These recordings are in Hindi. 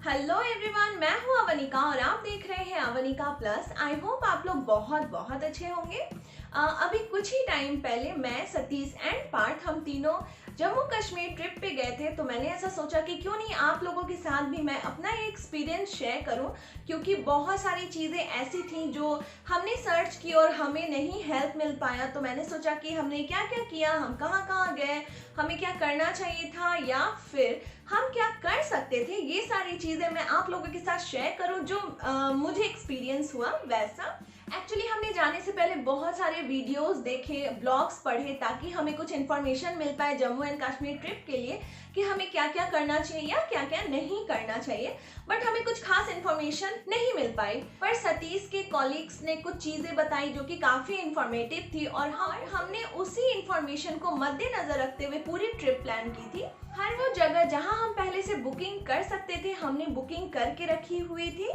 हेलो एवरीवन, मैं हूं अवनिका और आप देख रहे हैं अवनिका प्लस। आई होप आप लोग बहुत बहुत अच्छे होंगे। अभी कुछ ही टाइम पहले मैं, सतीश एंड पार्थ हम तीनों जम्मू कश्मीर ट्रिप पे गए थे। तो मैंने ऐसा सोचा कि क्यों नहीं आप लोगों के साथ भी मैं अपना ये एक्सपीरियंस शेयर करूं, क्योंकि बहुत सारी चीज़ें ऐसी थी जो हमने सर्च की और हमें नहीं हेल्प मिल पाया। तो मैंने सोचा कि हमने क्या क्या किया, हम कहाँ कहाँ गए, हमें क्या करना चाहिए था या फिर हम क्या कर सकते थे, ये सारी चीज़ें मैं आप लोगों के साथ शेयर करूं जो मुझे एक्सपीरियंस हुआ वैसा। एक्चुअली हमने जाने से पहले बहुत सारे वीडियोस देखे, ब्लॉग्स पढ़े, ताकि हमें कुछ इन्फॉर्मेशन मिल पाए जम्मू एंड कश्मीर ट्रिप के लिए कि हमें क्या क्या करना चाहिए या क्या क्या नहीं करना चाहिए। बट हमें कुछ खास इन्फॉर्मेशन नहीं मिल पाई। पर सतीश के कॉलीग्स ने कुछ चीज़ें बताई जो कि काफ़ी इन्फॉर्मेटिव थी और हमने उसी इन्फॉर्मेशन को मद्देनजर रखते हुए पूरी ट्रिप प्लान की थी। हर वो जगह जहां हम पहले से बुकिंग कर सकते थे हमने बुकिंग करके रखी हुई थी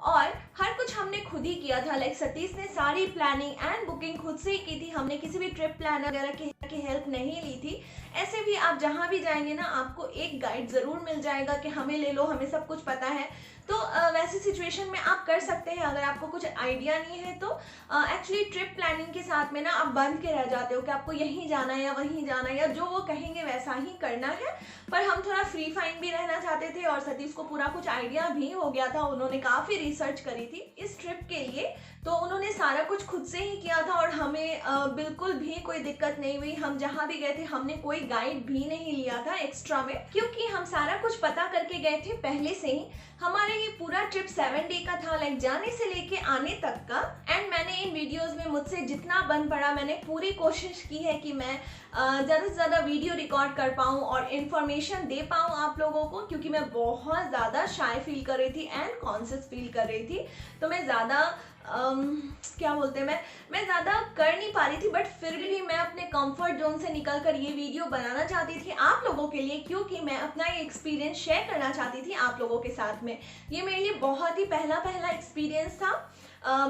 और हर कुछ हमने खुद ही किया था। लाइक सतीश ने सारी प्लानिंग एंड बुकिंग खुद से ही की थी, हमने किसी भी ट्रिप प्लानर वगैरह की हेल्प नहीं ली थी। ऐसे भी आप जहाँ भी जाएंगे ना, आपको एक गाइड ज़रूर मिल जाएगा कि हमें ले लो, हमें सब कुछ पता है। तो वैसी सिचुएशन में आप कर सकते हैं अगर आपको कुछ आइडिया नहीं है तो। एक्चुअली ट्रिप प्लानिंग के साथ में ना आप बंद के रह जाते हो कि आपको यहीं जाना है या वहीं जाना है या जो वो कहेंगे वैसा ही करना है। पर हम थोड़ा फ्री फाइन भी रहना चाहते थे और सतीश को पूरा कुछ आइडिया भी हो गया था, उन्होंने काफ़ी रिसर्च करी थी इस ट्रिप के लिए। तो उन्होंने सारा कुछ खुद से ही किया था और हमें बिल्कुल भी कोई दिक्कत नहीं हुई। हम जहाँ भी गए थे हमने कोई गाइड भी नहीं लिया था एक्स्ट्रा में, क्योंकि हम सारा कुछ पता करके गए थे पहले से ही। हमारा ये पूरा ट्रिप 7 डे का था, लाइक जाने से लेके आने तक का। एंड मैंने इन वीडियोस में मुझसे जितना बन पड़ा मैंने पूरी कोशिश की है कि मैं ज़्यादा से ज़्यादा वीडियो रिकॉर्ड कर पाऊँ और इन्फॉर्मेशन दे पाऊँ आप लोगों को, क्योंकि मैं बहुत ज़्यादा शाय फील कर रही थी एंड कॉन्शियस फील कर रही थी। तो मैं ज़्यादा क्या बोलते हैं, मैं ज़्यादा कर नहीं पा रही थी। बट फिर भी मैं अपने कंफर्ट जोन से निकल कर ये वीडियो बनाना चाहती थी आप लोगों के लिए, क्योंकि मैं अपना ये एक्सपीरियंस शेयर करना चाहती थी आप लोगों के साथ में। ये मेरे लिए बहुत ही पहला एक्सपीरियंस था,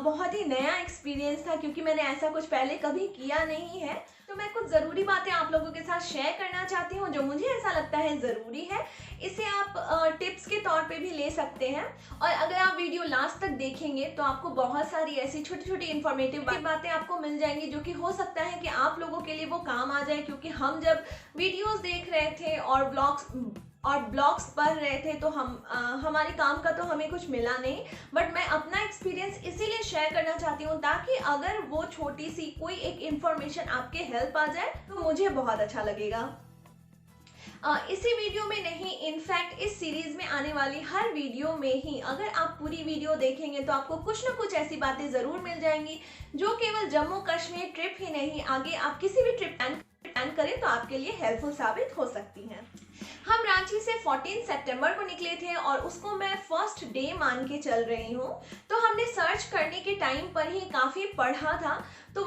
बहुत ही नया एक्सपीरियंस था, क्योंकि मैंने ऐसा कुछ पहले कभी किया नहीं है। तो मैं कुछ ज़रूरी बातें आप लोगों के साथ शेयर करना चाहती हूँ जो मुझे ऐसा लगता है ज़रूरी है। इसे आप टिप्स के तौर पे भी ले सकते हैं। और अगर आप वीडियो लास्ट तक देखेंगे तो आपको बहुत सारी ऐसी छोटी छोटी इन्फॉर्मेटिव बातें आपको मिल जाएंगी जो कि हो सकता है कि आप लोगों के लिए वो काम आ जाए। क्योंकि हम जब वीडियोस देख रहे थे और ब्लॉग्स पढ़ रहे थे तो हमारे काम का तो हमें कुछ मिला नहीं। बट मैं अपना एक्सपीरियंस इसीलिए शेयर करना चाहती हूँ ताकि अगर वो छोटी सी कोई एक इन्फॉर्मेशन आपके हेल्प आ जाए तो मुझे बहुत अच्छा लगेगा। इसी वीडियो में नहीं, इनफैक्ट इस सीरीज में आने वाली हर वीडियो में ही अगर आप पूरी वीडियो देखेंगे तो आपको कुछ ना कुछ ऐसी बातें ज़रूर मिल जाएंगी जो केवल जम्मू कश्मीर ट्रिप ही नहीं, आगे आप किसी भी ट्रिप प्लान करें तो आपके लिए हेल्पफुल साबित हो सकती हैं। हम रांची से 14 सितंबर को निकले थे और उसको मैं फर्स्ट डे मान के चल रही हूँ। तो हमने सर्च करने के टाइम पर ही काफ़ी पढ़ा था। तो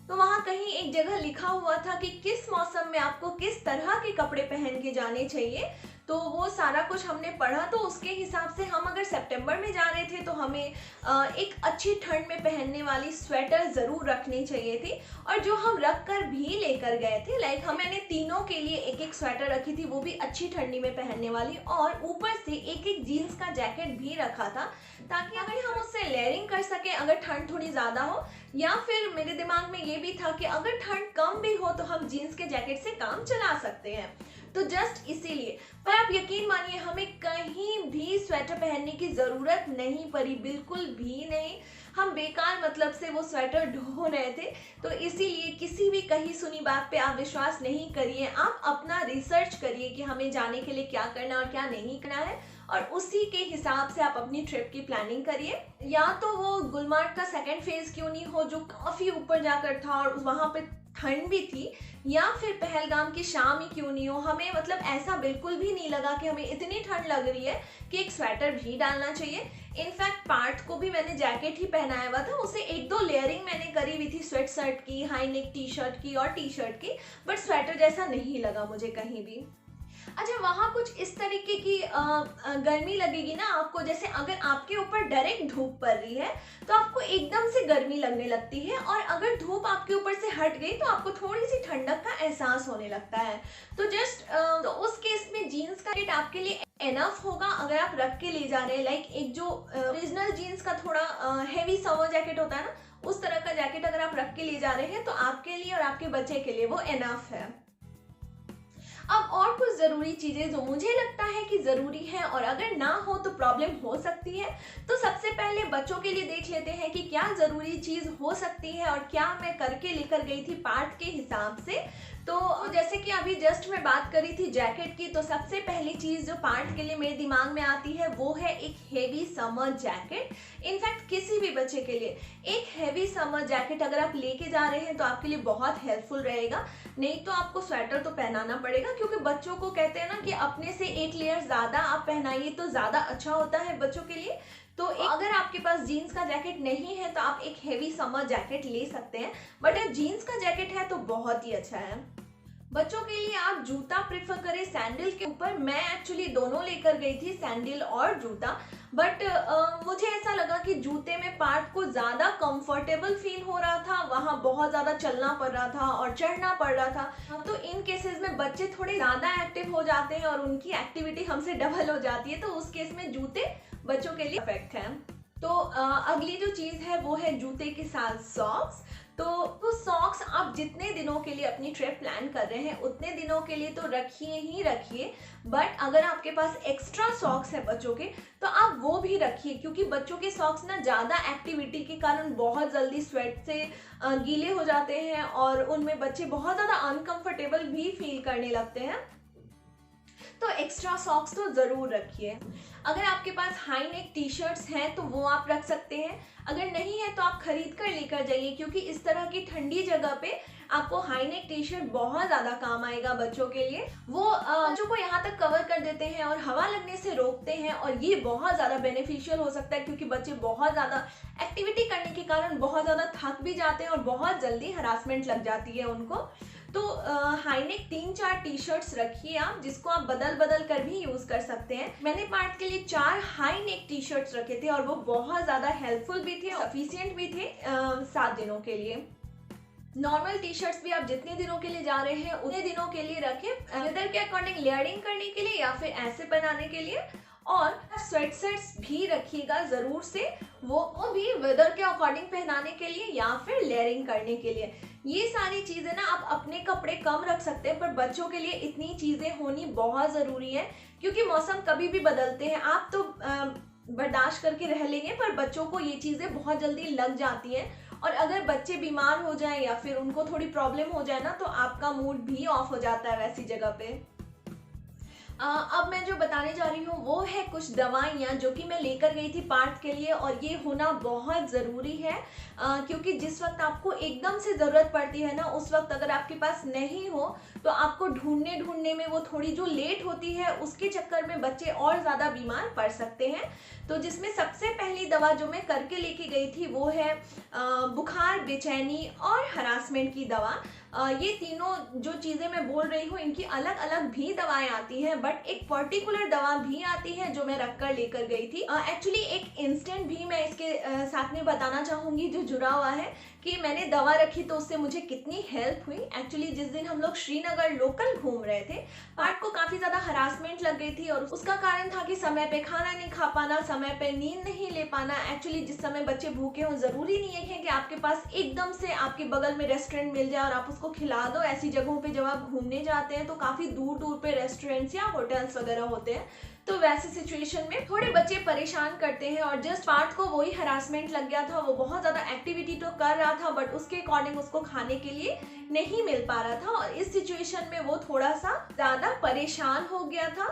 वहाँ कहीं एक जगह लिखा हुआ था कि किस मौसम में आपको किस तरह के कपड़े पहन के जाने चाहिए। तो वो सारा कुछ हमने पढ़ा, तो उसके हिसाब से हम अगर सितंबर में जा रहे थे तो हमें एक अच्छी ठंड में पहनने वाली स्वेटर ज़रूर रखनी चाहिए थी। और जो हम रख कर भी लेकर गए थे, लाइक मैंने तीनों के लिए एक एक स्वेटर रखी थी, वो भी अच्छी ठंडी में पहनने वाली, और ऊपर से एक एक जीन्स का जैकेट भी रखा था ताकि अगर हम उससे लेयरिंग कर सकें अगर ठंड थोड़ी ज़्यादा हो, या फिर मेरे दिमाग में ये भी था कि अगर ठंड कम भी हो तो हम जीन्स के जैकेट से काम चला सकते हैं। तो जस्ट इसीलिए। पर आप यकीन मानिए हमें कहीं भी स्वेटर पहनने की ज़रूरत नहीं पड़ी, बिल्कुल भी नहीं। हम बेकार मतलब से वो स्वेटर ढो रहे थे। तो इसीलिए किसी भी कही सुनी बात पे आप विश्वास नहीं करिए, आप अपना रिसर्च करिए कि हमें जाने के लिए क्या करना और क्या नहीं करना है, और उसी के हिसाब से आप अपनी ट्रिप की प्लानिंग करिए। या तो वो गुलमार्ग का सेकंड फेज़ क्यों नहीं हो जो काफ़ी ऊपर जाकर था और वहाँ पे ठंड भी थी, या फिर पहलगाम की शाम ही क्यों नहीं हो। हमें मतलब ऐसा बिल्कुल भी नहीं लगा कि हमें इतनी ठंड लग रही है कि एक स्वेटर भी डालना चाहिए। इनफैक्ट पार्थ को भी मैंने जैकेट ही पहनाया हुआ था, उसे 1-2 लेयरिंग मैंने करी हुई थी स्वेट शर्ट की, हाई नेक टी शर्ट की और टी शर्ट की, बट स्वेटर जैसा नहीं लगा मुझे कहीं भी। अच्छा, वहाँ कुछ इस तरीके की गर्मी लगेगी ना आपको, जैसे अगर आपके ऊपर डायरेक्ट धूप पड़ रही है तो आपको एकदम से गर्मी लगने लगती है, और अगर धूप आपके ऊपर से हट गई तो आपको थोड़ी सी ठंडक का एहसास होने लगता है। तो जस्ट तो उस केस में जीन्स का जैकेट आपके लिए एनफ होगा अगर आप रख के ले जा रहे हैं। लाइक एक जो ओरिजिनल जीन्स का थोड़ा हैवी समर जैकेट होता है ना, उस तरह का जैकेट अगर आप रख के ले जा रहे हैं तो आपके लिए और आपके बच्चे के लिए वो एनफ है। अब और कुछ ज़रूरी चीज़ें जो मुझे लगता है कि ज़रूरी है और अगर ना हो तो प्रॉब्लम हो सकती है, तो सबसे पहले बच्चों के लिए देख लेते हैं कि क्या ज़रूरी चीज़ हो सकती है और क्या मैं करके लेकर गई थी पार्ट के हिसाब से। तो जैसे कि अभी जस्ट मैं बात करी थी जैकेट की, तो सबसे पहली चीज़ जो पार्ट के लिए मेरे दिमाग में आती है वो है एक हेवी समर जैकेट। इनफैक्ट किसी भी बच्चे के लिए एक हेवी समर जैकेट अगर आप लेके जा रहे हैं तो आपके लिए बहुत हेल्पफुल रहेगा। नहीं तो आपको स्वेटर तो पहनाना पड़ेगा, क्योंकि बच्चों को कहते हैं ना कि अपने से एक लेयर ज़्यादा आप पहनाइए तो ज़्यादा अच्छा होता है बच्चों के लिए। तो अगर आपके पास जीन्स का जैकेट नहीं है तो आप एक हेवी समर जैकेट ले सकते हैं, बट अगर जीन्स का जैकेट है तो बहुत ही अच्छा है। बच्चों के लिए आप जूता प्रेफर करें सैंडल के ऊपर। मैं एक्चुअली दोनों लेकर गई थी, सैंडल और जूता, बट मुझे ऐसा लगा कि जूते में पार्ट को ज़्यादा कंफर्टेबल फील हो रहा था, वहाँ बहुत ज़्यादा चलना पड़ रहा था और चढ़ना पड़ रहा था। तो इन केसेस में बच्चे थोड़े ज़्यादा एक्टिव हो जाते हैं और उनकी एक्टिविटी हमसे डबल हो जाती है, तो उस केस में जूते बच्चों के लिए परफेक्ट हैं। तो अगली जो चीज़ है वो है जूते के साथ सॉक्स। तो सॉक्स आप जितने दिनों के लिए अपनी ट्रिप प्लान कर रहे हैं उतने दिनों के लिए तो रखिए ही रखिए, बट अगर आपके पास एक्स्ट्रा सॉक्स है बच्चों के तो आप वो भी रखिए, क्योंकि बच्चों के सॉक्स ना ज़्यादा एक्टिविटी के कारण बहुत जल्दी स्वेट से गीले हो जाते हैं और उनमें बच्चे बहुत ज़्यादा अनकंफर्टेबल भी फील करने लगते हैं। तो एक्स्ट्रा सॉक्स तो ज़रूर रखिए। अगर आपके पास हाई नेक टी शर्ट्स हैं तो वो आप रख सकते हैं, अगर नहीं है तो आप खरीद कर लेकर जाइए, क्योंकि इस तरह की ठंडी जगह पे आपको हाई नेक टी शर्ट बहुत ज़्यादा काम आएगा बच्चों के लिए। वो बच्चों को यहाँ तक कवर कर देते हैं और हवा लगने से रोकते हैं, और ये बहुत ज़्यादा बेनिफिशियल हो सकता है, क्योंकि बच्चे बहुत ज़्यादा एक्टिविटी करने के कारण बहुत ज़्यादा थक भी जाते हैं और बहुत जल्दी हरासमेंट लग जाती है उनको। तो हाई नेक 3-4 टी शर्ट्स रखिए आप, जिसको आप बदल बदल कर भी यूज़ कर सकते हैं। मैंने पार्ट के लिए 4 हाई नेक टी शर्ट्स रखे थे और वो बहुत ज़्यादा हेल्पफुल भी थे, सफिशिएंट भी थे 7 दिनों के लिए। नॉर्मल टी शर्ट्स भी आप जितने दिनों के लिए जा रहे हैं उतने दिनों के लिए रखें, वेदर के अकॉर्डिंग लेयरिंग करने के लिए या फिर ऐसे बनाने के लिए। और स्वेटशर्ट्स भी रखिएगा ज़रूर से, वो भी वेदर के अकॉर्डिंग पहनाने के लिए या फिर लेयरिंग करने के लिए। ये सारी चीज़ें ना आप अपने कपड़े कम रख सकते हैं, पर बच्चों के लिए इतनी चीज़ें होनी बहुत ज़रूरी है, क्योंकि मौसम कभी भी बदलते हैं। आप तो बर्दाश्त करके रह लेंगे, पर बच्चों को ये चीज़ें बहुत जल्दी लग जाती हैं, और अगर बच्चे बीमार हो जाएं या फिर उनको थोड़ी प्रॉब्लम हो जाए ना तो आपका मूड भी ऑफ हो जाता है वैसी जगह पे। अब मैं जो बताने जा रही हूँ वो है कुछ दवाइयाँ जो कि मैं लेकर गई थी पार्ट के लिए, और ये होना बहुत ज़रूरी है, क्योंकि जिस वक्त आपको एकदम से ज़रूरत पड़ती है ना, उस वक्त अगर आपके पास नहीं हो तो आपको ढूंढने में वो थोड़ी जो लेट होती है, उसके चक्कर में बच्चे और ज़्यादा बीमार पड़ सकते हैं। तो जिसमें सबसे पहली दवा जो मैं करके लेके गई थी वो है बुखार, बेचैनी और हरासमेंट की दवा। ये तीनों जो चीज़ें मैं बोल रही हूँ इनकी अलग अलग भी दवाएं आती हैं, बट एक पर्टिकुलर दवा भी आती है जो मैं रख कर लेकर गई थी। एक्चुअली एक इंस्टेंट भी मैं इसके साथ में बताना चाहूँगी जो जुड़ा हुआ है कि मैंने दवा रखी तो उससे मुझे कितनी हेल्प हुई। एक्चुअली जिस दिन हम लोग श्रीनगर लोकल घूम रहे थे, पार्ट को काफ़ी ज़्यादा हरासमेंट लग गई थी, और उसका कारण था कि समय पे खाना नहीं खा पाना, समय पे नींद नहीं ले पाना। एक्चुअली जिस समय बच्चे भूखे हों, ज़रूरी नहीं है कि आपके पास एकदम से आपके बगल में रेस्टोरेंट मिल जाए और आप उसको खिला दो। ऐसी जगहों पे जब आप घूमने जाते हैं तो काफ़ी दूर दूर पे रेस्टोरेंट्स या होटल्स वगैरह होते हैं, तो वैसे सिचुएशन में थोड़े बच्चे परेशान करते हैं, और जस्ट पार्ट को वही हरासमेंट लग गया था। वो बहुत ज़्यादा एक्टिविटी तो कर रहा था, बट उसके अकॉर्डिंग उसको खाने के लिए नहीं मिल पा रहा था, और इस सिचुएशन में वो थोड़ा सा ज़्यादा परेशान हो गया था।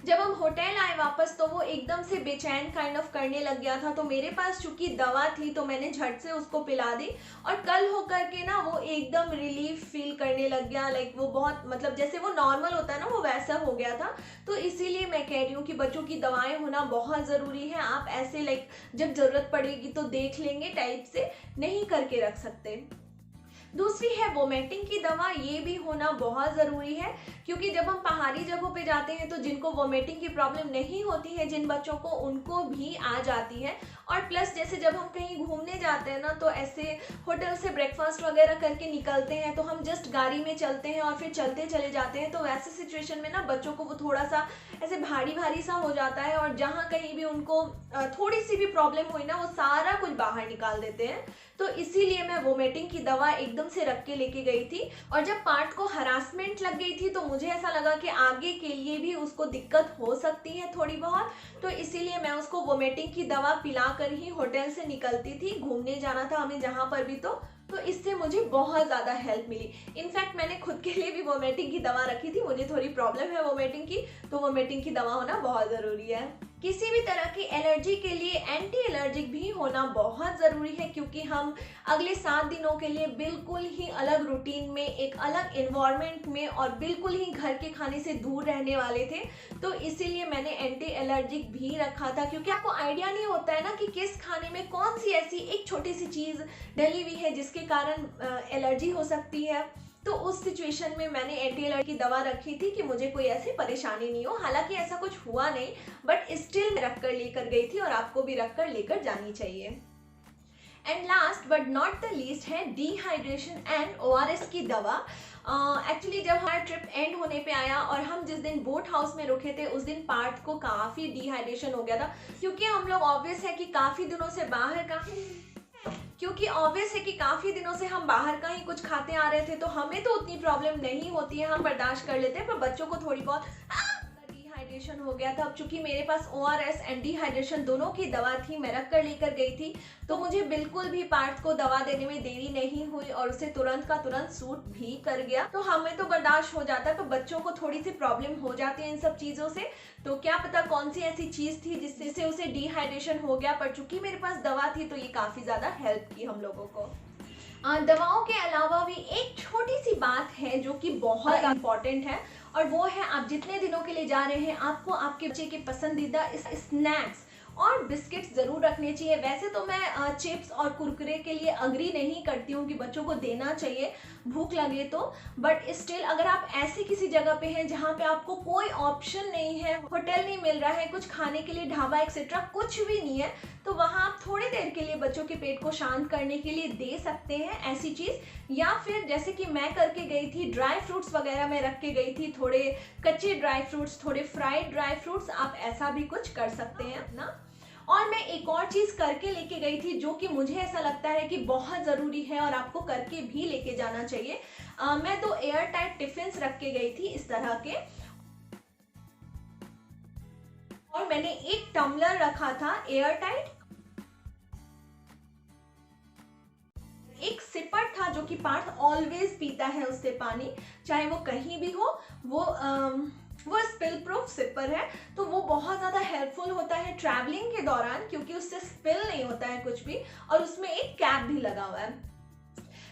जब हम होटल आए वापस तो वो एकदम से बेचैन काइंड ऑफ करने लग गया था, तो मेरे पास चूंकि दवा थी तो मैंने झट से उसको पिला दी, और कल होकर के ना वो एकदम रिलीफ फील करने लग गया। लाइक वो बहुत, मतलब जैसे वो नॉर्मल होता है ना, वो वैसा हो गया था। तो इसीलिए मैं कह रही हूँ कि बच्चों की दवाएं होना बहुत ज़रूरी है। आप ऐसे लाइक जब ज़रूरत पड़ेगी तो देख लेंगे टाइप से नहीं करके रख सकते। दूसरी है वोमिटिंग की दवा, ये भी होना बहुत ज़रूरी है, क्योंकि जब हम पहाड़ी जगहों पे जाते हैं तो जिनको वोमिटिंग की प्रॉब्लम नहीं होती है जिन बच्चों को, उनको भी आ जाती है, और प्लस जैसे जब हम कहीं घूमने जाते हैं ना, तो ऐसे होटल से ब्रेकफास्ट वगैरह करके निकलते हैं, तो हम जस्ट गाड़ी में चलते हैं और फिर चलते चले जाते हैं, तो वैसे सिचुएशन में ना बच्चों को वो थोड़ा सा ऐसे भारी भारी सा हो जाता है, और जहाँ कहीं भी उनको थोड़ी सी भी प्रॉब्लम हुई ना, वो सारा कुछ बाहर निकाल देते हैं। तो इसीलिए मैं वोमिटिंग की दवा एकदम से रख के लेके गई थी। और जब पार्थ को हरासमेंट लग गई थी, तो मुझे ऐसा लगा कि आगे के लिए भी उसको दिक्कत हो सकती है थोड़ी बहुत, तो इसीलिए मैं उसको वोमिटिंग की दवा पिला कर ही होटल से निकलती थी। घूमने जाना था हमें जहाँ पर भी, तो इससे मुझे बहुत ज़्यादा हेल्प मिली। इनफैक्ट मैंने खुद के लिए भी वोमिटिंग की दवा रखी थी, मुझे थोड़ी प्रॉब्लम है वोमिटिंग की, तो वोमिटिंग की दवा होना बहुत ज़रूरी है। किसी भी तरह की एलर्जी के लिए एंटी एलर्जिक भी होना बहुत ज़रूरी है, क्योंकि हम अगले 7 दिनों के लिए बिल्कुल ही अलग रूटीन में, एक अलग इन्वायरमेंट में और बिल्कुल ही घर के खाने से दूर रहने वाले थे। तो इसीलिए मैंने एंटी एलर्जिक भी रखा था, क्योंकि आपको आइडिया नहीं होता है ना कि किस खाने में कौन सी ऐसी एक छोटी सी चीज़ डली हुई है जिसके कारण एलर्जी हो सकती है। तो उस सिचुएशन में मैंने एंटी एलर्जी की दवा रखी थी कि मुझे कोई ऐसी परेशानी नहीं हो। हालांकि ऐसा कुछ हुआ नहीं, बट स्टिल मैं रख कर लेकर गई थी, और आपको भी रख कर लेकर जानी चाहिए। And last but not the least है डिहाइड्रेशन एंड ORS की दवा। एक्चुअली जब हमारा ट्रिप एंड होने पे आया और हम जिस दिन बोट हाउस में रुके थे, उस दिन पार्थ को काफ़ी डिहाइड्रेशन हो गया था, क्योंकि हम लोग ऑब्वियस है कि काफ़ी दिनों से काफ़ी दिनों से हम बाहर का ही कुछ खाते आ रहे थे, तो हमें तो उतनी प्रॉब्लम नहीं होती है, हम बर्दाश्त कर लेते हैं, पर बच्चों को थोड़ी बहुत डिहाइड्रेशन हो गया था। अब चूंकि मेरे पास ORS एंड डिहाइड्रेशन दोनों की दवा थी, मैं रख कर लेकर गई थी, तो मुझे बिल्कुल भी पार्थ को दवा देने में देरी नहीं हुई और उसे तुरंत का तुरंत सूट भी कर गया। तो हमें तो बर्दाश्त हो जाता है, तो बच्चों को थोड़ी सी प्रॉब्लम हो जाती है इन सब चीज़ों से, तो क्या पता कौन सी ऐसी चीज़ थी जिससे उसे डिहाइड्रेशन हो गया, पर चूंकि मेरे पास दवा थी तो ये काफ़ी ज़्यादा हेल्प की हम लोगों को। दवाओं के अलावा भी एक छोटी सी बात है जो कि बहुत इम्पॉर्टेंट है, और वो है आप जितने दिनों के लिए जा रहे हैं, आपको आपके बच्चे के पसंदीदा स्नैक्स और बिस्किट्स ज़रूर रखने चाहिए। वैसे तो मैं चिप्स और कुरकुरे के लिए अग्री नहीं करती हूँ कि बच्चों को देना चाहिए भूख लगे तो, बट स्टिल अगर आप ऐसी किसी जगह पे हैं जहाँ पे आपको कोई ऑप्शन नहीं है, होटल नहीं मिल रहा है, कुछ खाने के लिए ढाबा एक्सेट्रा कुछ भी नहीं है, तो वहाँ आप थोड़ी देर के लिए बच्चों के पेट को शांत करने के लिए दे सकते हैं ऐसी चीज़। या फिर जैसे कि मैं करके गई थी, ड्राई फ्रूट्स वगैरह मैं रख के गई थी, थोड़े कच्चे ड्राई फ्रूट्स, थोड़े फ्राइड ड्राई फ्रूट्स, आप ऐसा भी कुछ कर सकते हैं ना। और मैं एक और चीज़ करके लेके गई थी जो कि मुझे ऐसा लगता है कि बहुत ज़रूरी है और आपको करके भी लेके जाना चाहिए। मैं 2 एयर टाइट टिफिन्स रख के गई थी इस तरह के, और मैंने एक टम्बलर रखा था एयर टाइट, एक सिपर था जो कि पार्थ ऑलवेज पीता है उससे पानी, चाहे वो कहीं भी हो, वो स्पिल प्रूफ सिपर है, तो वो बहुत ज़्यादा हेल्पफुल होता है ट्रैवलिंग के दौरान, क्योंकि उससे स्पिल नहीं होता है कुछ भी, और उसमें एक कैप भी लगा हुआ है।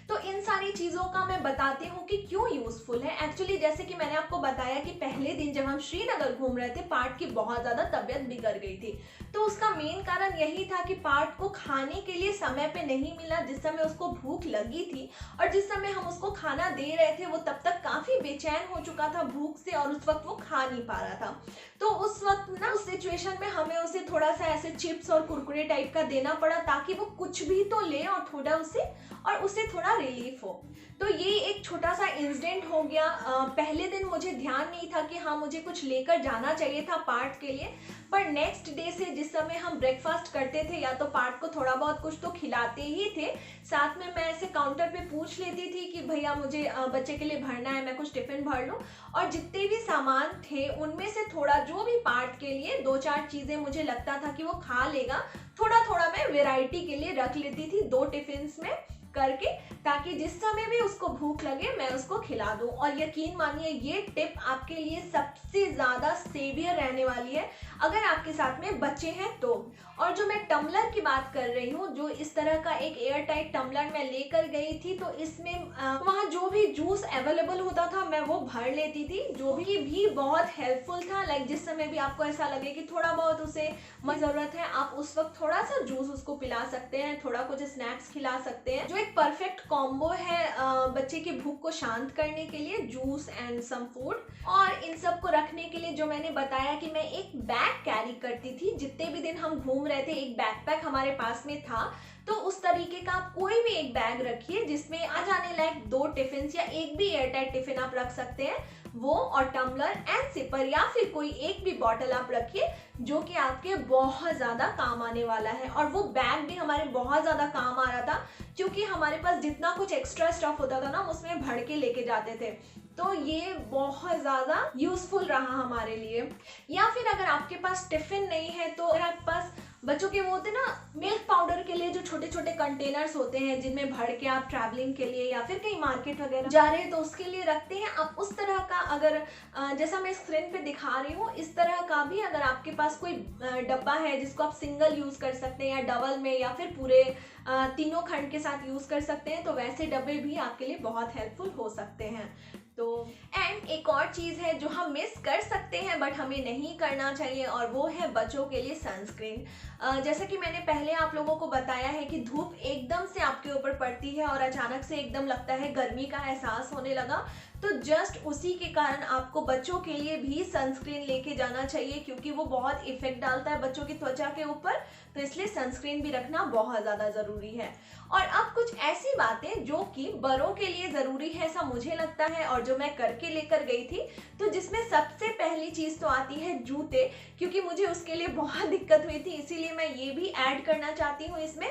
तो इन सारी चीज़ों का मैं बताती हूँ कि क्यों यूज़फुल है। एक्चुअली जैसे कि मैंने आपको बताया कि पहले दिन जब हम श्रीनगर घूम रहे थे, पार्थ की बहुत ज़्यादा तबीयत बिगड़ गई थी, तो उसका मेन कारण यही था कि पार्थ को खाने के लिए समय पे नहीं मिला, जिस समय उसको भूख लगी थी, और जिस समय हम उसको खाना दे रहे थे वो तब तक काफ़ी बेचैन हो चुका था भूख से, और उस वक्त वो खा नहीं पा रहा था। तो उस वक्त ना, उस सिचुएशन में हमें उसे थोड़ा सा ऐसे चिप्स और कुरकुरे टाइप का देना पड़ा, ताकि वो कुछ भी तो ले और उसे थोड़ा रिलीफ हो। तो ये एक छोटा सा इंसिडेंट हो गया। पहले दिन मुझे ध्यान नहीं था कि हाँ मुझे कुछ लेकर जाना चाहिए था पार्थ के लिए, पर नेक्स्ट डे से जिस समय हम ब्रेकफास्ट करते थे, या तो पार्थ को थोड़ा बहुत कुछ तो खिलाते ही थे, साथ में मैं ऐसे काउंटर पे पूछ लेती थी कि भैया मुझे बच्चे के लिए भरना है, मैं कुछ टिफिन भर लूँ, और जितने भी सामान थे उनमें से थोड़ा, जो भी पार्थ के लिए 2-4 चीज़ें मुझे लगता था कि वो खा लेगा, थोड़ा थोड़ा मैं वेराइटी के लिए रख लेती थी 2 टिफिन्स में करके, ताकि जिस समय भी उसको भूख लगे मैं उसको खिला दूं। और यकीन मानिए ये टिप आपके लिए सबसे ज़्यादा सेवियर रहने वाली है अगर आपके साथ में बच्चे हैं तो। और जो मैं टम्बलर की बात कर रही हूँ, जो इस तरह का एक एयर टाइट टम्बलर मैं लेकर गई थी, तो इसमें वहाँ जो भी जूस अवेलेबल होता था मैं वो भर लेती थी, जो भी बहुत हेल्पफुल था। लाइक जिस समय भी आपको ऐसा लगे कि थोड़ा बहुत उसे ज़रूरत है, आप उस वक्त थोड़ा सा जूस उसको पिला सकते हैं, थोड़ा कुछ स्नैक्स खिला सकते हैं, जो एक परफेक्ट कॉम्बो है बच्चे की भूख को शांत करने के लिए, जूस एंड सम फूड। और इन सब को रखने के लिए जो मैंने बताया कि मैं एक बैग कैरी कैरी करती थी। जितने भी दिन हम घूम रहे थे एक बैकपैक हमारे पास में था, तो उस तरीके का आप कोई भी एक बैग रखिए जिसमें आ जाने लायक 2 टिफिन या एक भी एयरटाइट टिफिन आप रख सकते हैं, वो और टम्बलर एंड सिपर या फिर कोई एक भी बॉटल आप रखिए जो कि आपके बहुत ज़्यादा काम आने वाला है। और वो बैग भी हमारे बहुत ज़्यादा काम आ रहा था क्योंकि हमारे पास जितना कुछ एक्स्ट्रा स्टफ होता था ना उसमें भर के लेके जाते थे, तो ये बहुत ज़्यादा यूजफुल रहा हमारे लिए। या फिर अगर आपके पास टिफिन नहीं है तो अगर आपके पास बच्चों के वो होते हैं ना मिल्क पाउडर के लिए जो छोटे छोटे कंटेनर्स होते हैं जिनमें भर के आप ट्रैवलिंग के लिए या फिर कहीं मार्केट वगैरह जा रहे हैं तो उसके लिए रखते हैं, आप उस तरह का अगर जैसा मैं स्क्रीन पे दिखा रही हूँ इस तरह का भी अगर आपके पास कोई डब्बा है जिसको आप सिंगल यूज कर सकते हैं या डबल में या फिर पूरे तीनों खंड के साथ यूज कर सकते हैं, तो वैसे डब्बे भी आपके लिए बहुत हेल्पफुल हो सकते हैं। तो एंड एक और चीज़ है जो हम मिस कर सकते हैं बट हमें नहीं करना चाहिए और वो है बच्चों के लिए सनस्क्रीन। जैसा कि मैंने पहले आप लोगों को बताया है कि धूप एकदम से आपके ऊपर पड़ती है और अचानक से एकदम लगता है गर्मी का एहसास होने लगा, तो जस्ट उसी के कारण आपको बच्चों के लिए भी सनस्क्रीन लेके जाना चाहिए क्योंकि वो बहुत इफेक्ट डालता है बच्चों की त्वचा के ऊपर, तो इसलिए सनस्क्रीन भी रखना बहुत ज़्यादा ज़रूरी है। और अब कुछ ऐसी बातें जो कि बड़ों के लिए ज़रूरी है ऐसा मुझे लगता है और जो मैं करके लेकर गई थी, तो जिसमें सबसे पहली चीज़ तो आती है जूते, क्योंकि मुझे उसके लिए बहुत दिक्कत हुई थी, इसीलिए मैं ये भी ऐड करना चाहती हूँ इसमें।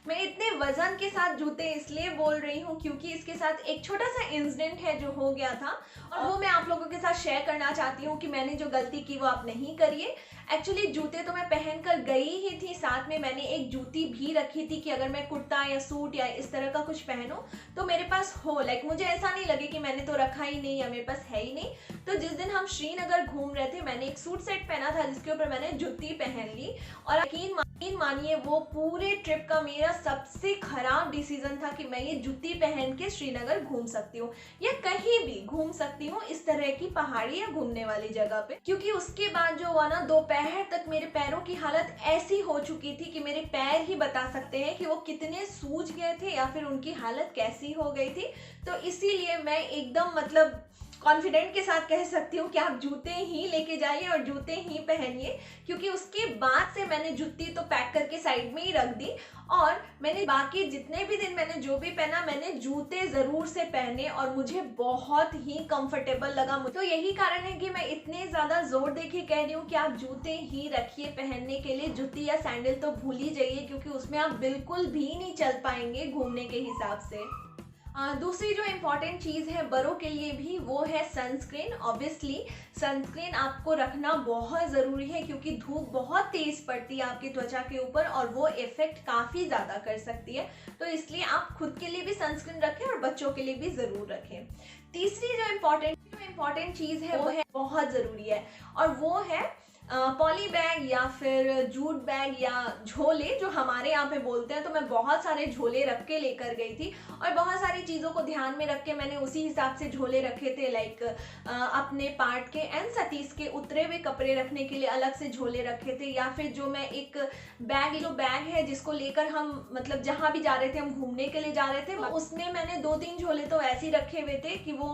मैं इतने वजन के साथ जूते इसलिए बोल रही हूँ क्योंकि इसके साथ एक छोटा सा इंसिडेंट है जो हो गया था और वो मैं आप लोगों के साथ शेयर करना चाहती हूँ कि मैंने जो गलती की वो आप नहीं करिए। एक्चुअली जूते तो मैं पहन कर गई ही थी, साथ में मैंने एक जूती भी रखी थी कि अगर मैं कुर्ता या सूट या इस तरह का कुछ पहनूं तो मेरे पास हो, लाइक मुझे ऐसा नहीं लगे कि मैंने तो रखा ही नहीं या मेरे पास है ही नहीं। तो जिस दिन हम श्रीनगर घूम रहे थे मैंने एक सूट सेट पहना था जिसके ऊपर मैंने जूती पहन ली और यकीन मानिए वो पूरे ट्रिप का मेरा सबसे खराब डिसीजन था कि मैं ये जूती पहन के श्रीनगर घूम सकती हूँ या कहीं भी घूम सकती हूँ इस तरह की पहाड़ी या घूमने वाली जगह पे, क्योंकि उसके बाद जो हुआ ना दोपहर तक मेरे पैरों की हालत ऐसी हो चुकी थी कि मेरे पैर ही बता सकते हैं कि वो कितने सूज गए थे या फिर उनकी हालत कैसी हो गई थी। तो इसीलिए मैं एकदम मतलब कॉन्फिडेंट के साथ कह सकती हूँ कि आप जूते ही लेके जाइए और जूते ही पहनिए, क्योंकि उसके बाद से मैंने जूती तो पैक करके साइड में ही रख दी और मैंने बाकी जितने भी दिन मैंने जो भी पहना मैंने जूते ज़रूर से पहने और मुझे बहुत ही कंफर्टेबल लगा। तो यही कारण है कि मैं इतने ज़्यादा जोर दे के कह रही हूँ कि आप जूते ही रखिए पहनने के लिए, जूती या सैंडल तो भूल ही जाइए क्योंकि उसमें आप बिल्कुल भी नहीं चल पाएंगे घूमने के हिसाब से। दूसरी जो इम्पॉर्टेंट चीज़ है बड़ों के लिए भी वो है सनस्क्रीन। ऑब्वियसली सनस्क्रीन आपको रखना बहुत ज़रूरी है क्योंकि धूप बहुत तेज़ पड़ती है आपकी त्वचा के ऊपर और वो इफेक्ट काफ़ी ज़्यादा कर सकती है, तो इसलिए आप खुद के लिए भी सनस्क्रीन रखें और बच्चों के लिए भी ज़रूर रखें। तीसरी जो इम्पॉर्टेंट चीज़ है वो है बहुत ज़रूरी है और वो है पॉली बैग या फिर जूट बैग या झोले जो हमारे यहाँ पे बोलते हैं। तो मैं बहुत सारे झोले रख के लेकर गई थी और बहुत सारी चीज़ों को ध्यान में रख के मैंने उसी हिसाब से झोले रखे थे, लाइक अपने पार्ट के एंड सतीश के उतरे हुए कपड़े रखने के लिए अलग से झोले रखे थे, या फिर जो मैं एक बैग है जिसको लेकर हम मतलब जहाँ भी जा रहे थे हम घूमने के लिए जा रहे थे, उसमें मैंने 2-3 झोले तो ऐसे ही रखे हुए थे कि वो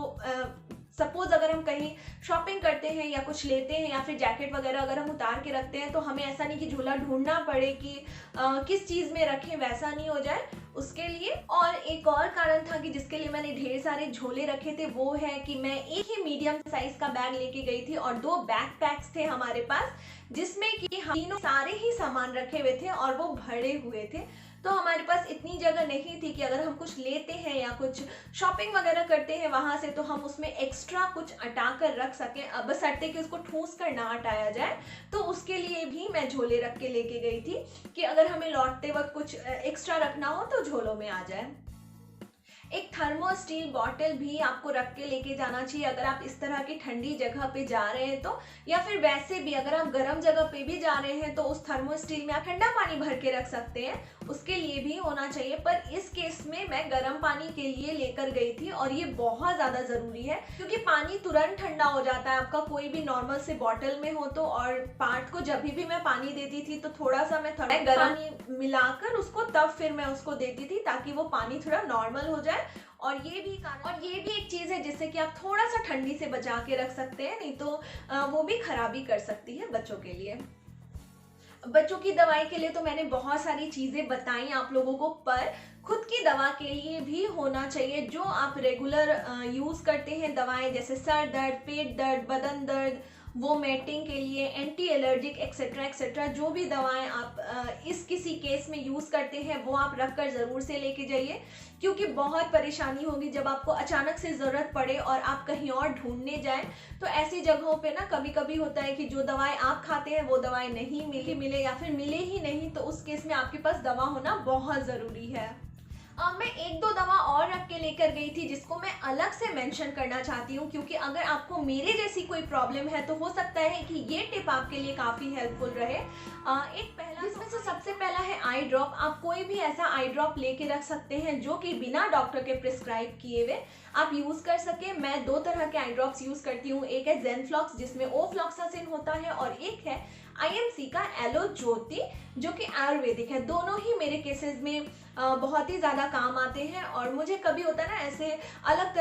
सपोज अगर हम कहीं शॉपिंग करते हैं या कुछ लेते हैं या फिर जैकेट वगैरह अगर हम उतार के रखते हैं तो हमें ऐसा नहीं कि झोला ढूंढना पड़े कि किस चीज़ में रखें, वैसा नहीं हो जाए उसके लिए। और एक और कारण था कि जिसके लिए मैंने ढेर सारे झोले रखे थे वो है कि मैं एक ही मीडियम साइज का बैग लेके गई थी और 2 बैकपैक्स थे हमारे पास जिसमें कि हम तीनों सारे ही सामान रखे हुए थे और वो भरे हुए थे। तो हमारे पास इतनी जगह नहीं थी कि अगर हम कुछ लेते हैं या कुछ शॉपिंग वगैरह करते हैं वहाँ से तो हम उसमें एक्स्ट्रा कुछ हटा कर रख सकें, अब बस हटते कि उसको ठूस कर ना हटाया जाए। तो उसके लिए भी मैं झोले रख के लेके गई थी कि अगर हमें लौटते वक्त कुछ एक्स्ट्रा रखना हो तो झोलों में आ जाए। एक थर्मो स्टील बॉटल भी आपको रख के लेके जाना चाहिए अगर आप इस तरह की ठंडी जगह पे जा रहे हैं तो, या फिर वैसे भी अगर आप गर्म जगह पे भी जा रहे हैं तो उस थर्मो स्टील में आप ठंडा पानी भर के रख सकते हैं उसके लिए भी होना चाहिए। पर इस केस में मैं गर्म पानी के लिए लेकर गई थी और ये बहुत ज़्यादा ज़रूरी है क्योंकि पानी तुरंत ठंडा हो जाता है आपका कोई भी नॉर्मल से बॉटल में हो तो। और पार्थ को जब भी मैं पानी देती थी तो थोड़ा सा मैं गर्म पानी मिलाकर उसको तब फिर मैं उसको देती थी ताकि वो पानी थोड़ा नॉर्मल हो जाए। और ये भी एक चीज़ है जिससे कि आप थोड़ा सा ठंडी से बचा के रख सकते हैं, नहीं तो वो भी खराबी कर सकती है बच्चों के लिए। बच्चों की दवाई के लिए तो मैंने बहुत सारी चीज़ें बताई आप लोगों को, पर खुद की दवा के लिए भी होना चाहिए जो आप रेगुलर यूज़ करते हैं दवाएं, जैसे सर दर्द, पेट दर्द, बदन दर्द, वोमिटिंग के लिए, एंटी एलर्जिक एक्सेट्रा एक्सेट्रा, जो भी दवाएं आप इस किसी केस में यूज़ करते हैं वो आप रख कर ज़रूर से लेके जाइए क्योंकि बहुत परेशानी होगी जब आपको अचानक से ज़रूरत पड़े और आप कहीं और ढूंढने जाएं। तो ऐसी जगहों पे ना कभी कभी होता है कि जो दवाएं आप खाते हैं वो दवाएं नहीं मिले या फिर मिले ही नहीं, तो उस केस में आपके पास दवा होना बहुत ज़रूरी है। मैं एक दो दवा और रख के लेकर गई थी जिसको मैं अलग से मेंशन करना चाहती हूँ क्योंकि अगर आपको मेरे जैसी कोई प्रॉब्लम है तो हो सकता है कि ये टिप आपके लिए काफ़ी हेल्पफुल रहे। जिसमें से सबसे पहला है आई ड्रॉप। आप कोई भी ऐसा आई ड्रॉप लेके रख सकते हैं जो कि बिना डॉक्टर के प्रिस्क्राइब किए हुए आप यूज़ कर सके। मैं दो तरह के आई ड्रॉप्स यूज़ करती हूँ, एक है ज़ेनफ्लॉक्स जिसमें ओफ्लॉक्सासिन होता है और एक है IMC का एलो ज्योति जो कि आयुर्वेदिक है। दोनों ही मेरे केसेस में बहुत ही ज़्यादा काम आते हैं। और मुझे कभी होता है ना ऐसे अलग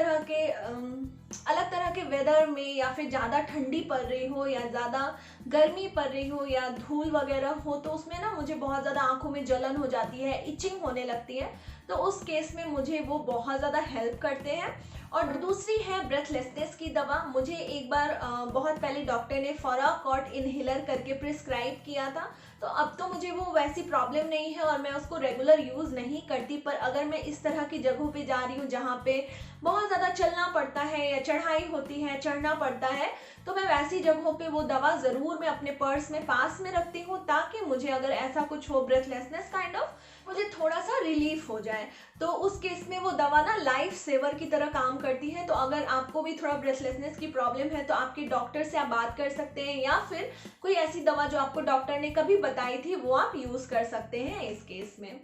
तरह के वेदर में या फिर ज़्यादा ठंडी पड़ रही हो या ज़्यादा गर्मी पड़ रही हो या धूल वगैरह हो तो उसमें ना मुझे बहुत ज़्यादा आंखों में जलन हो जाती है, इचिंग होने लगती है, तो उस केस में मुझे वो बहुत ज़्यादा हेल्प करते हैं। और दूसरी है ब्रेथलेसनेस की दवा। मुझे एक बार बहुत पहले डॉक्टर ने फॉराकॉट इनहेलर करके प्रिस्क्राइब किया था, तो अब तो मुझे वो वैसी प्रॉब्लम नहीं है और मैं उसको रेगुलर यूज़ नहीं करती। पर अगर मैं इस तरह की जगहों पे जा रही हूँ जहाँ पे बहुत ज़्यादा चलना पड़ता है या चढ़ाई होती है, चढ़ना पड़ता है, तो मैं वैसी जगहों पे वो दवा ज़रूर मैं अपने पर्स में पास में रखती हूँ ताकि मुझे अगर ऐसा कुछ हो ब्रेथलेसनेस काइंड ऑफ, मुझे थोड़ा सा रिलीफ हो जाए। तो उस केस में वो दवा ना लाइफ सेवर की तरह काम करती है। तो अगर आपको भी थोड़ा ब्रेथलेसनेस की प्रॉब्लम है तो आपके डॉक्टर से आप बात कर सकते हैं या फिर कोई ऐसी दवा जो आपको डॉक्टर ने कभी बताई थी वो आप यूज़ कर सकते हैं इस केस में।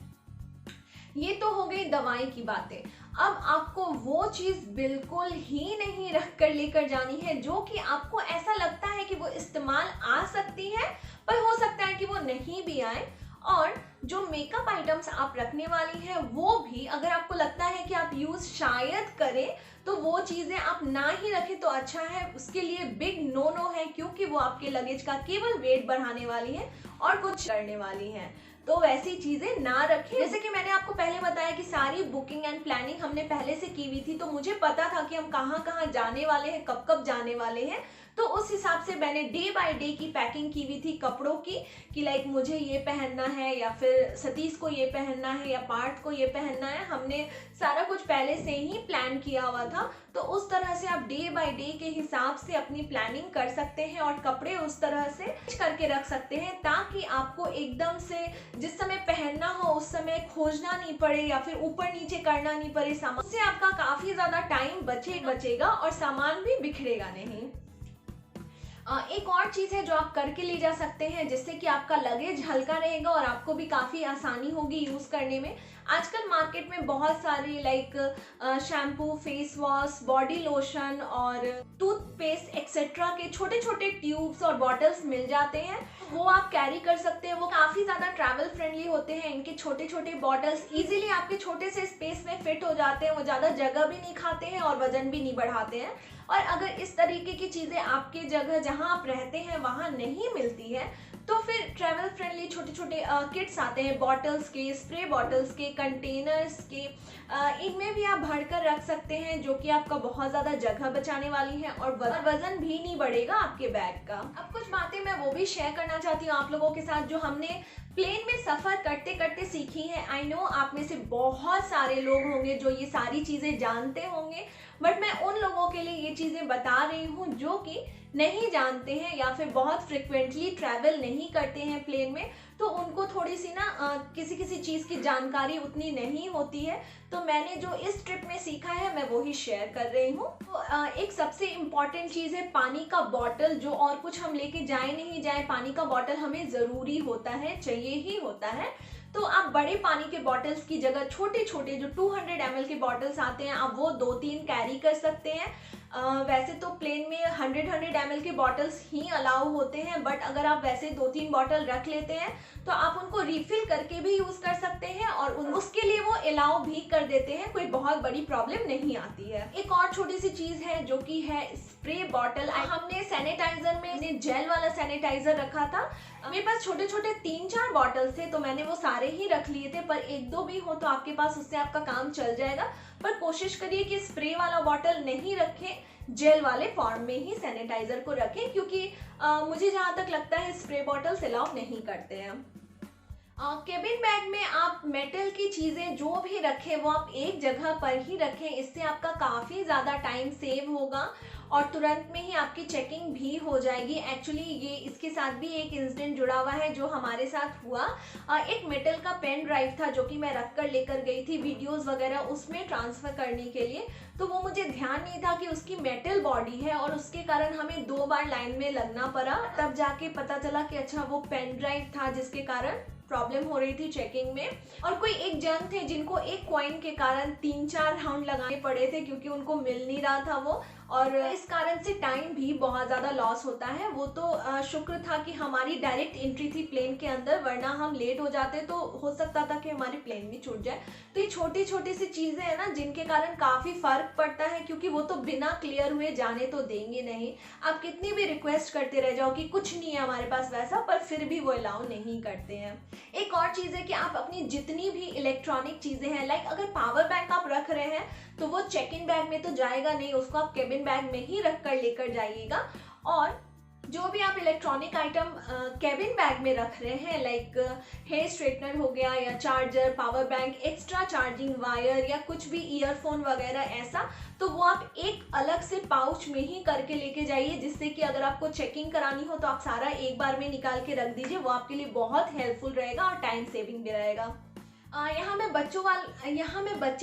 ये तो हो गई दवाई की बातें। अब आपको वो चीज़ बिल्कुल ही नहीं रख कर लेकर जानी है जो कि आपको ऐसा लगता है कि वो इस्तेमाल आ सकती है पर हो सकता है कि वो नहीं भी आए। और जो मेकअप आइटम्स आप रखने वाली हैं वो भी अगर आपको लगता है कि आप यूज़ शायद करें तो वो चीज़ें आप ना ही रखें तो अच्छा है। उसके लिए बिग नो नो है क्योंकि वो आपके लगेज का केवल वेट बढ़ाने वाली है और कुछ करने वाली हैं, तो वैसी चीज़ें ना रखें। जैसे कि मैंने आपको पहले बताया कि सारी बुकिंग एंड प्लानिंग हमने पहले से की हुई थी, तो मुझे पता था कि हम कहाँ कहाँ जाने वाले हैं, कब कब जाने वाले हैं। तो उस हिसाब से मैंने डे बाय डे की पैकिंग की हुई थी कपड़ों की कि लाइक मुझे ये पहनना है या फिर सतीश को ये पहनना है या पार्थ को ये पहनना है। हमने सारा कुछ पहले से ही प्लान किया हुआ था, तो उस तरह से आप डे बाय डे के हिसाब से अपनी प्लानिंग कर सकते हैं और कपड़े उस तरह से करके रख सकते हैं ताकि आपको एकदम से जिस समय पहनना हो उस समय खोजना नहीं पड़े या फिर ऊपर नीचे करना नहीं पड़े सामान। उससे आपका काफ़ी ज़्यादा टाइम बचेगा और सामान भी बिखरेगा नहीं। एक और चीज़ है जो आप करके ले जा सकते हैं जिससे कि आपका लगेज हल्का रहेगा और आपको भी काफ़ी आसानी होगी यूज़ करने में। आजकल मार्केट में बहुत सारे like shampoo, face wash, body lotion और टूथपेस्ट एक्सेट्रा के छोटे छोटे ट्यूब्स और बॉटल्स मिल जाते हैं, वो आप कैरी कर सकते हैं। वो काफ़ी ज़्यादा ट्रैवल फ्रेंडली होते हैं। इनके छोटे छोटे बॉटल्स इजीली आपके छोटे से स्पेस में फिट हो जाते हैं। वो ज़्यादा जगह भी नहीं खाते हैं और वजन भी नहीं बढ़ाते हैं। और अगर इस तरीके की चीज़ें आपके जगह जहाँ आप रहते हैं वहाँ नहीं मिलती है तो फिर ट्रैवल फ्रेंडली छोटे छोटे किट्स आते हैं, बॉटल्स के, स्प्रे बॉटल्स के, कंटेनर्स के, इनमें भी आप भरकर रख सकते हैं जो कि आपका बहुत ज़्यादा जगह बचाने वाली है और वज़न भी नहीं बढ़ेगा आपके बैग का। अब कुछ बातें मैं वो भी शेयर करना चाहती हूँ आप लोगों के साथ जो हमने प्लेन में सफ़र करते करते सीखी है। आई नो आप में से बहुत सारे लोग होंगे जो ये सारी चीज़ें जानते होंगे, बट मैं उन लोगों के लिए ये चीज़ें बता रही हूँ जो कि नहीं जानते हैं या फिर बहुत फ्रिक्वेंटली ट्रैवल नहीं करते हैं प्लेन में, तो उनको थोड़ी सी ना किसी किसी चीज़ की जानकारी उतनी नहीं होती है। तो मैंने जो इस ट्रिप में सीखा है मैं वही शेयर कर रही हूँ। तो एक सबसे इम्पॉर्टेंट चीज़ है पानी का बॉटल। जो और कुछ हम लेके जाए नहीं जाए, पानी का बॉटल हमें ज़रूरी होता है, चाहिए ही होता है। तो आप बड़े पानी के बॉटल्स की जगह छोटे छोटे जो 200 ml के बॉटल्स आते हैं आप वो 2-3 कैरी कर सकते हैं। वैसे तो प्लेन में 100 ml के बॉटल्स ही अलाउ होते हैं, बट अगर आप वैसे 2-3 बॉटल रख लेते हैं तो आप उनको रिफिल करके भी यूज़ कर सकते हैं और उसके लिए वो अलाउ भी कर देते हैं, कोई बहुत बड़ी प्रॉब्लम नहीं आती है। एक और छोटी सी चीज़ है जो कि है स्प्रे बॉटल। हमने सैनिटाइजर में जेल वाला सैनिटाइजर रखा था, मेरे पास छोटे छोटे 3-4 बॉटल्स थे तो मैंने वो सारे ही रख लिए थे, पर 1-2 भी हो तो आपके पास उससे आपका काम चल जाएगा। पर कोशिश करिए कि स्प्रे वाला बॉटल नहीं रखें, जेल वाले फॉर्म में ही सैनिटाइजर को रखें, क्योंकि मुझे जहाँ तक लगता है स्प्रे बॉटल्स अलाउ नहीं करते हैं। केबिन बैग में आप मेटल की चीज़ें जो भी रखें वो आप एक जगह पर ही रखें, इससे आपका काफ़ी ज़्यादा टाइम सेव होगा और तुरंत में ही आपकी चेकिंग भी हो जाएगी। एक्चुअली ये इसके साथ भी एक इंसिडेंट जुड़ा हुआ है जो हमारे साथ हुआ। एक मेटल का पेन ड्राइव था जो कि मैं रख कर लेकर गई थी वीडियोस वगैरह उसमें ट्रांसफ़र करने के लिए, तो वो मुझे ध्यान नहीं था कि उसकी मेटल बॉडी है और उसके कारण हमें 2 बार लाइन में लगना पड़ा। तब जाके पता चला कि अच्छा वो पेन ड्राइव था जिसके कारण प्रॉब्लम हो रही थी चेकिंग में। और कोई एक जन थे जिनको एक कॉइन के कारण 3-4 राउंड लगाने पड़े थे क्योंकि उनको मिल नहीं रहा था वो, और इस कारण से टाइम भी बहुत ज़्यादा लॉस होता है। वो तो शुक्र था कि हमारी डायरेक्ट एंट्री थी प्लेन के अंदर, वरना हम लेट हो जाते तो हो सकता था कि हमारी प्लेन भी छूट जाए। तो ये छोटी छोटी सी चीज़ें हैं ना जिनके कारण काफ़ी फ़र्क पड़ता है, क्योंकि वो तो बिना क्लियर हुए जाने तो देंगे नहीं। आप कितनी भी रिक्वेस्ट करते रह जाओ कि कुछ नहीं है हमारे पास वैसा, पर फिर भी वो अलाउ नहीं करते हैं। एक और चीज़ है कि आप अपनी जितनी भी इलेक्ट्रॉनिक चीज़ें हैं, लाइक अगर पावर बैंक आप रख रहे हैं तो वो चेक इन बैग में तो जाएगा नहीं, उसको आप केबिन बैग में ही रख कर लेकर जाइएगा। और जो भी आप इलेक्ट्रॉनिक आइटम केबिन बैग में रख रहे हैं, लाइक हेयर स्ट्रेटनर हो गया या charger, power bank, extra charging wire या कुछ भी ईयरफोन वगैरह ऐसा, तो वो आप एक अलग से पाउच में ही करके लेके जाइए, जिससे कि अगर आपको चेकिंग करानी हो तो आप सारा एक बार में निकाल के रख दीजिए। वो आपके लिए बहुत हेल्पफुल रहेगा और टाइम सेविंग भी रहेगा। यहाँ मैं बच्चे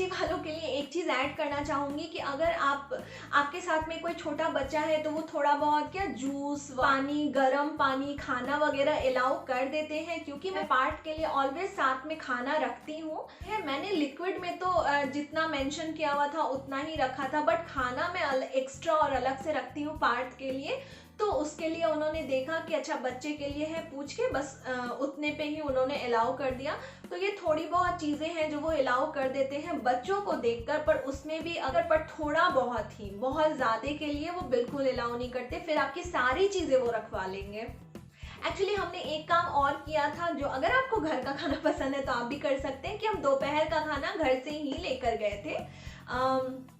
वालों के लिए एक चीज़ ऐड करना चाहूँगी कि अगर आपके साथ में कोई छोटा बच्चा है तो वो थोड़ा बहुत क्या जूस, पानी, गर्म पानी, खाना वगैरह अलाउ कर देते हैं, क्योंकि मैं पार्ट के लिए ऑलवेज साथ में खाना रखती हूँ। मैंने लिक्विड में तो जितना मेंशन किया हुआ था उतना ही रखा था, बट खाना मैं एक्स्ट्रा और अलग से रखती हूँ पार्ट के लिए। तो उसके लिए उन्होंने देखा कि अच्छा बच्चे के लिए है, पूछ के बस उतने पे ही उन्होंने अलाउ कर दिया। तो ये थोड़ी बहुत चीज़ें हैं जो वो अलाउ कर देते हैं बच्चों को देखकर, पर उसमें भी अगर पर थोड़ा बहुत ही, बहुत ज़्यादा के लिए वो बिल्कुल अलाउ नहीं करते, फिर आपकी सारी चीज़ें वो रखवा लेंगे। एक्चुअली हमने एक काम और किया था, जो अगर आपको घर का खाना पसंद है तो आप भी कर सकते हैं, कि हम दोपहर का खाना घर से ही लेकर गए थे।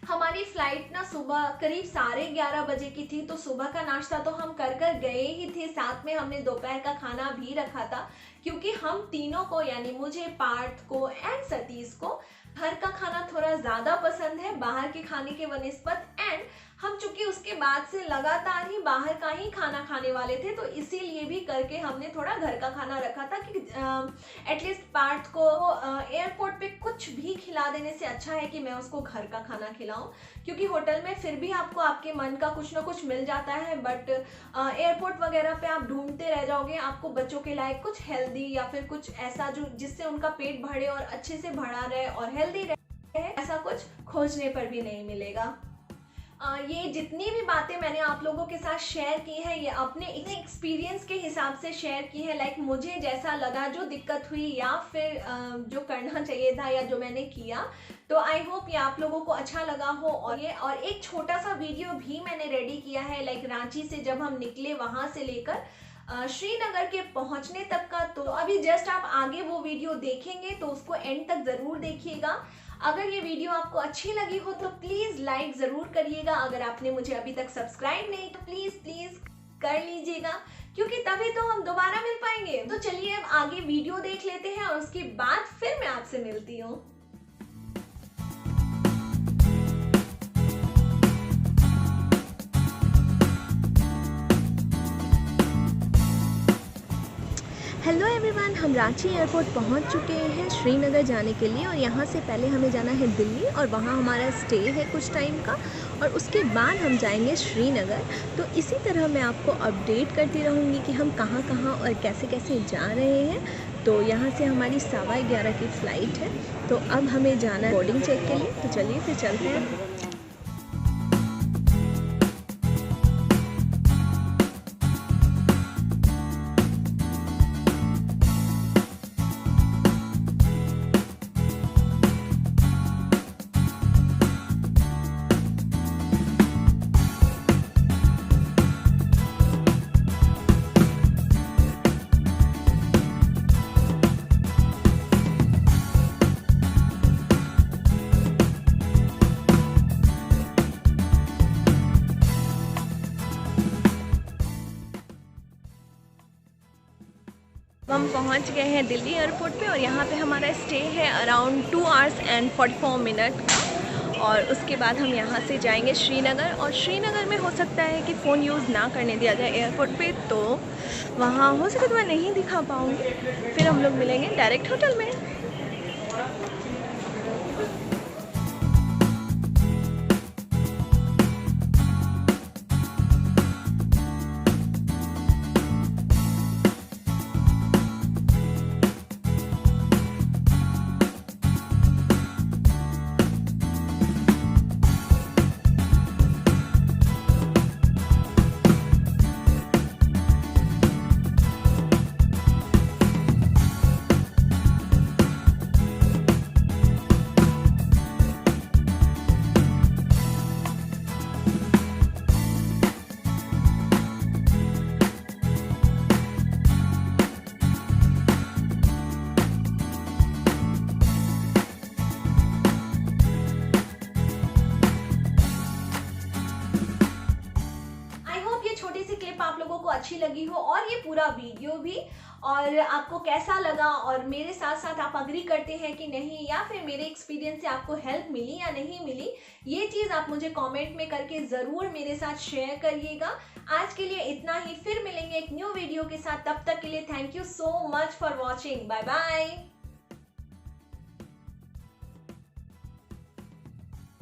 हमारी फ्लाइट ना सुबह करीब 11:30 बजे की थी, तो सुबह का नाश्ता तो हम कर गए ही थे, साथ में हमने दोपहर का खाना भी रखा था, क्योंकि हम तीनों को, यानी मुझे, पार्थ को एंड सतीश को घर का खाना थोड़ा ज़्यादा पसंद है बाहर के खाने के वनिस्पत। एंड हम चूँकि उसके बाद से लगातार ही बाहर का ही खाना खाने वाले थे, तो इसीलिए भी करके हमने थोड़ा घर का खाना रखा था कि एटलीस्ट पार्थ को एयरपोर्ट पे कुछ भी खिला देने से अच्छा है कि मैं उसको घर का खाना खिलाऊं, क्योंकि होटल में फिर भी आपको आपके मन का कुछ ना कुछ मिल जाता है, बट एयरपोर्ट वगैरह पे आप ढूंढते रह जाओगे, आपको बच्चों के लायक कुछ हेल्दी या फिर कुछ ऐसा जो जिससे उनका पेट भरे और अच्छे से भरा रहे और हेल्दी रहे, ऐसा कुछ खोजने पर भी नहीं मिलेगा। ये जितनी भी बातें मैंने आप लोगों के साथ शेयर की है, ये अपने एक्सपीरियंस के हिसाब से शेयर की है, लाइक मुझे जैसा लगा, जो दिक्कत हुई या फिर जो करना चाहिए था या जो मैंने किया। तो आई होप ये आप लोगों को अच्छा लगा हो। और एक छोटा सा वीडियो भी मैंने रेडी किया है, लाइक रांची से जब हम निकले वहाँ से लेकर श्रीनगर के पहुँचने तक का। तो अभी जस्ट आप आगे वो वीडियो देखेंगे तो उसको एंड तक ज़रूर देखिएगा। अगर ये वीडियो आपको अच्छी लगी हो तो प्लीज़ लाइक ज़रूर करिएगा। अगर आपने मुझे अभी तक सब्सक्राइब नहीं तो प्लीज़ कर लीजिएगा, क्योंकि तभी तो हम दोबारा मिल पाएंगे। तो चलिए अब आगे वीडियो देख लेते हैं और उसके बाद फिर मैं आपसे मिलती हूँ। हेलो एवरीवन, हम रांची एयरपोर्ट पहुंच चुके हैं श्रीनगर जाने के लिए, और यहाँ से पहले हमें जाना है दिल्ली और वहाँ हमारा स्टे है कुछ टाइम का, और उसके बाद हम जाएंगे श्रीनगर। तो इसी तरह मैं आपको अपडेट करती रहूँगी कि हम कहाँ कहाँ और कैसे कैसे जा रहे हैं। तो यहाँ से हमारी 11:15 की फ़्लाइट है। तो अब हमें जाना है बोर्डिंग चेक के लिए, तो चलिए फिर चलते हैं। हम पहुंच गए हैं दिल्ली एयरपोर्ट पे और यहाँ पे हमारा स्टे है अराउंड 2 आवर्स एंड 44 मिनट का। और उसके बाद हम यहाँ से जाएंगे श्रीनगर, और श्रीनगर में हो सकता है कि फ़ोन यूज़ ना करने दिया जाए एयरपोर्ट पे, तो वहाँ हो सके तो मैं नहीं दिखा पाऊँगी। फिर हम लोग मिलेंगे डायरेक्ट होटल में। छोटी सी क्लिप आप लोगों को अच्छी लगी हो और ये पूरा वीडियो भी, और आपको कैसा लगा और मेरे साथ साथ आप अग्री करते हैं कि नहीं, या फिर मेरे एक्सपीरियंस से आपको हेल्प मिली या नहीं मिली, ये चीज़ आप मुझे कमेंट में करके ज़रूर मेरे साथ शेयर करिएगा। आज के लिए इतना ही, फिर मिलेंगे एक न्यू वीडियो के साथ। तब तक के लिए thank you so much for watching. Bye bye.